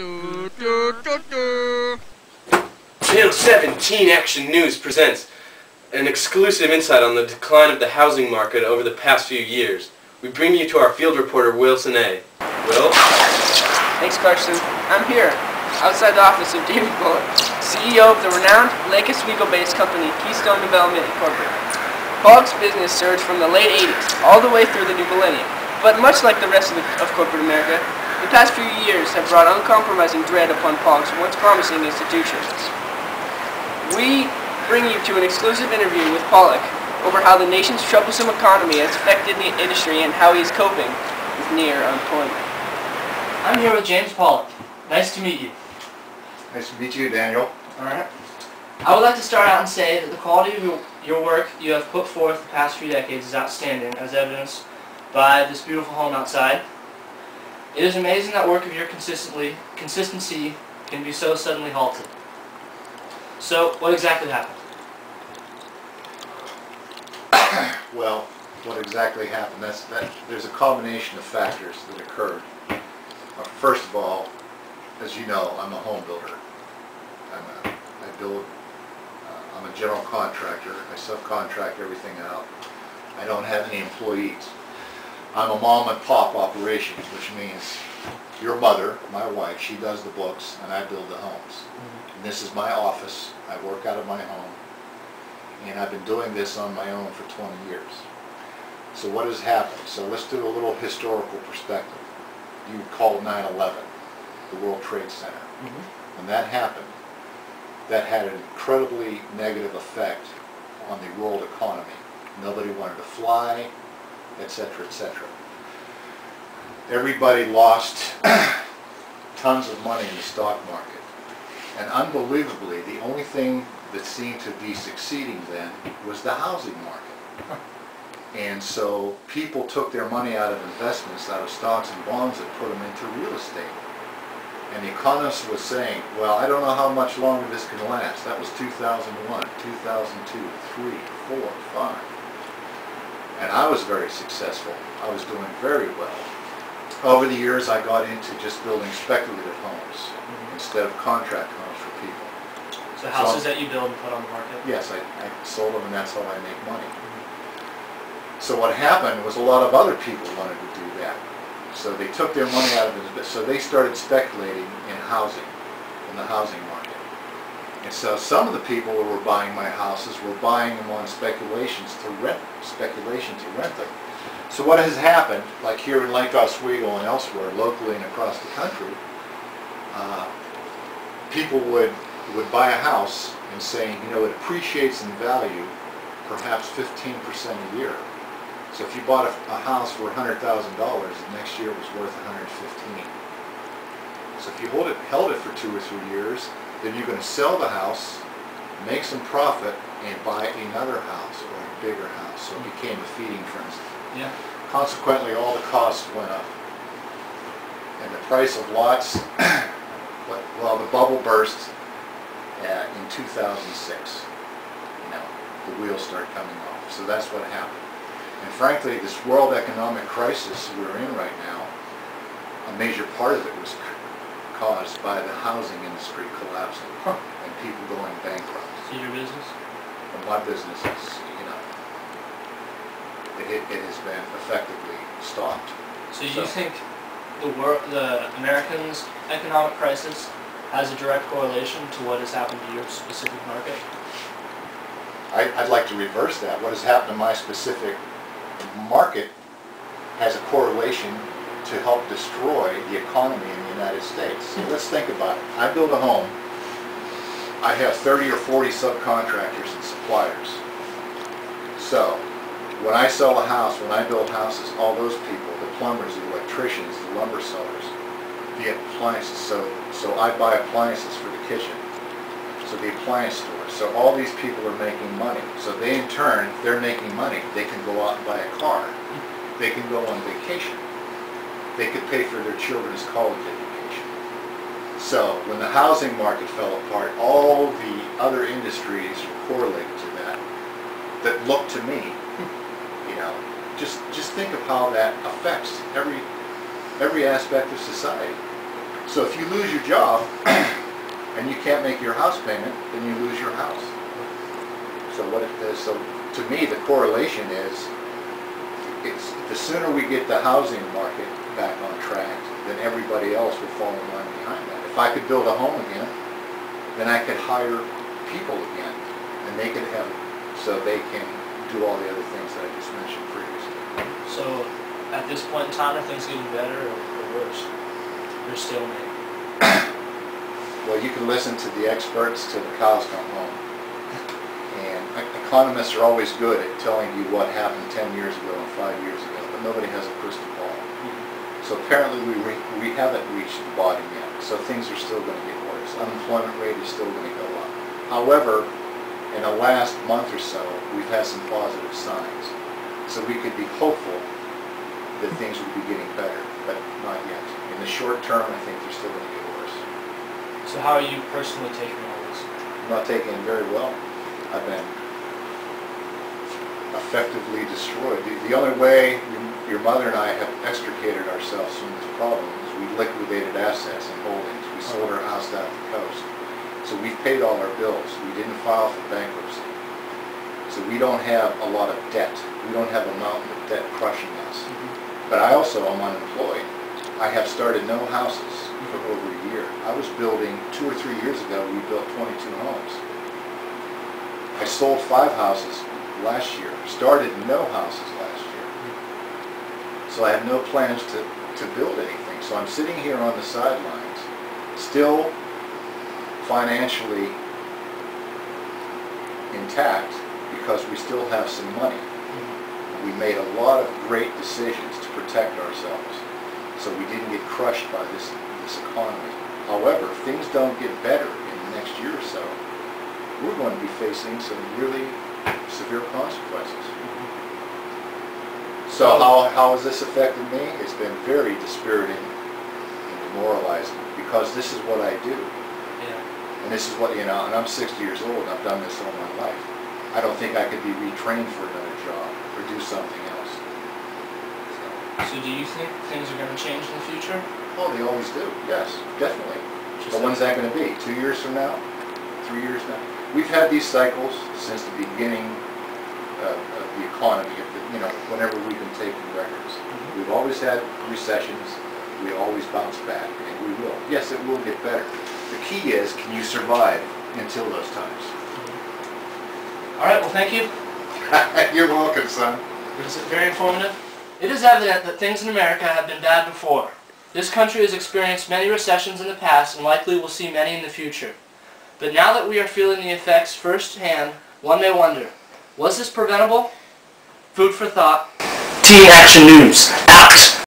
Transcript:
Channel 7 Teen Action News presents an exclusive insight on the decline of the housing market over the past few years. We bring you to our field reporter, Wilson A. Will? Thanks, Clarkson. I'm here, outside the office of David Bullock, CEO of the renowned Lake Oswego-based company Keystone Development Incorporated. Bullock's business surged from the late 80s all the way through the new millennium, but much like the rest of corporate America, the past few years have brought uncompromising dread upon Bullock's once promising institutions. We bring you to an exclusive interview with Bullock over how the nation's troublesome economy has affected the industry and how he is coping with near unemployment. I'm here with James Bullock. Nice to meet you. Nice to meet you, Daniel. Alright. I would like to start out and say that the quality of your work you have put forth the past few decades is outstanding, as evidenced by this beautiful home outside. It is amazing that work of your consistency can be so suddenly halted. So, what exactly happened? Well, what exactly happened? There's a combination of factors that occurred. First of all, as you know, I'm a home builder. I'm a general contractor. I subcontract everything out. I don't have any employees. I'm a mom and pop operation, which means your mother, my wife, she does the books and I build the homes. And this is my office. I work out of my home. And I've been doing this on my own for 20 years. So what has happened? So let's do a little historical perspective. You would call 9/11, the World Trade Center. When that happened, that had an incredibly negative effect on the world economy. Nobody wanted to fly, etc., etc. Everybody lost tons of money in the stock market. And unbelievably, the only thing that seemed to be succeeding then was the housing market. And so people took their money out of investments, out of stocks and bonds, and put them into real estate. And the economist was saying, well, I don't know how much longer this can last. That was 2001, 2002, 3, 4, 5. And I was very successful. I was doing very well. Over the years, I got into just building speculative homes instead of contract homes for people. So houses that you build and put on the market? Yes, I sold them, and that's how I make money. So what happened was a lot of other people wanted to do that. So they took their money out of it. So they started speculating in housing, in the housing market. And so some of the people who were buying my houses were buying them on speculation to rent them. So what has happened, like here in Lake Oswego and elsewhere, locally and across the country, people would buy a house and saying, you know, it appreciates in value perhaps 15% a year. So if you bought a house for $100,000, the next year it was worth $115,000. So if you held it for 2 or 3 years, then you're going to sell the house, make some profit, and buy another house or a bigger house. So it became a feeding frenzy. Yeah. Consequently, all the costs went up. And the price of lots, well, the bubble burst in 2006. You know, the wheels start coming off. So that's what happened. And frankly, this world economic crisis we're in right now, a major part of it was caused by the housing industry collapsing and people going bankrupt. So your business? And my business is, you know, it has been effectively stopped. So you think the Americans' economic crisis has a direct correlation to what has happened to your specific market? I'd like to reverse that. What has happened to my specific market has a correlation to help destroy the economy in the United States. So let's think about it. I build a home. I have 30 or 40 subcontractors and suppliers. So when I sell a house, when I build houses, all those people, the plumbers, the electricians, the lumber sellers, the appliances. So I buy appliances for the kitchen. So the appliance store. So all these people are making money. So they in turn, they're making money. They can go out and buy a car. They can go on vacation. They could pay for their children's college education. So when the housing market fell apart, all the other industries correlated to that look to me, you know, just think of how that affects every aspect of society. So if you lose your job and you can't make your house payment, then you lose your house. So to me, the correlation is, it's the sooner we get the housing market back on track, then everybody else will fall in line behind that. If I could build a home again, then I could hire people again, and they could have, so they can do all the other things that I just mentioned previously. So, at this point in time, are things getting better or worse? They're still maybe. Well, you can listen to the experts till the cows come home. And economists are always good at telling you what happened 10 years ago and 5 years ago, but nobody has a crystal ball. So apparently we haven't reached the bottom yet, so things are still going to get worse. Unemployment rate is still going to go up. However, in the last month or so, we've had some positive signs. So we could be hopeful that things will be getting better, but not yet. In the short term, I think they're still going to get worse. So how are you personally taking all this? I'm not taking it very well. I've been effectively destroyed. The only way your mother and I have extricated ourselves from this problem is we liquidated assets and holdings. We sold our house down the coast. So we've paid all our bills. We didn't file for bankruptcy. So we don't have a lot of debt. We don't have a mountain of debt crushing us. But I also am unemployed. I have started no houses for over a year. I was building, 2 or 3 years ago, we built 22 homes. I sold 5 houses last year, started no houses last year. So I have no plans to build anything. So I'm sitting here on the sidelines, still financially intact because we still have some money. We made a lot of great decisions to protect ourselves, so we didn't get crushed by this economy. However, if things don't get better in the next year or so, we're going to be facing some really severe consequences. So how has this affected me? It's been very dispiriting and demoralizing, because this is what I do. And this is what, and I'm 60 years old and I've done this all my life. I don't think I could be retrained for another job or do something else. So do you think things are going to change in the future? Oh, they always do, yes, definitely. But when's that going to be? 2 years from now? 3 years now? We've had these cycles since the beginning of the economy, whenever we've been taking records. We've always had recessions, we always bounce back, and we will. Yes, it will get better. The key is, can you survive until those times? All right, well, thank you. You're welcome, son. It was very informative. It is evident that things in America have been bad before. This country has experienced many recessions in the past and likely will see many in the future. But now that we are feeling the effects firsthand, one may wonder, was this preventable? Food for thought. Teen Action News, out!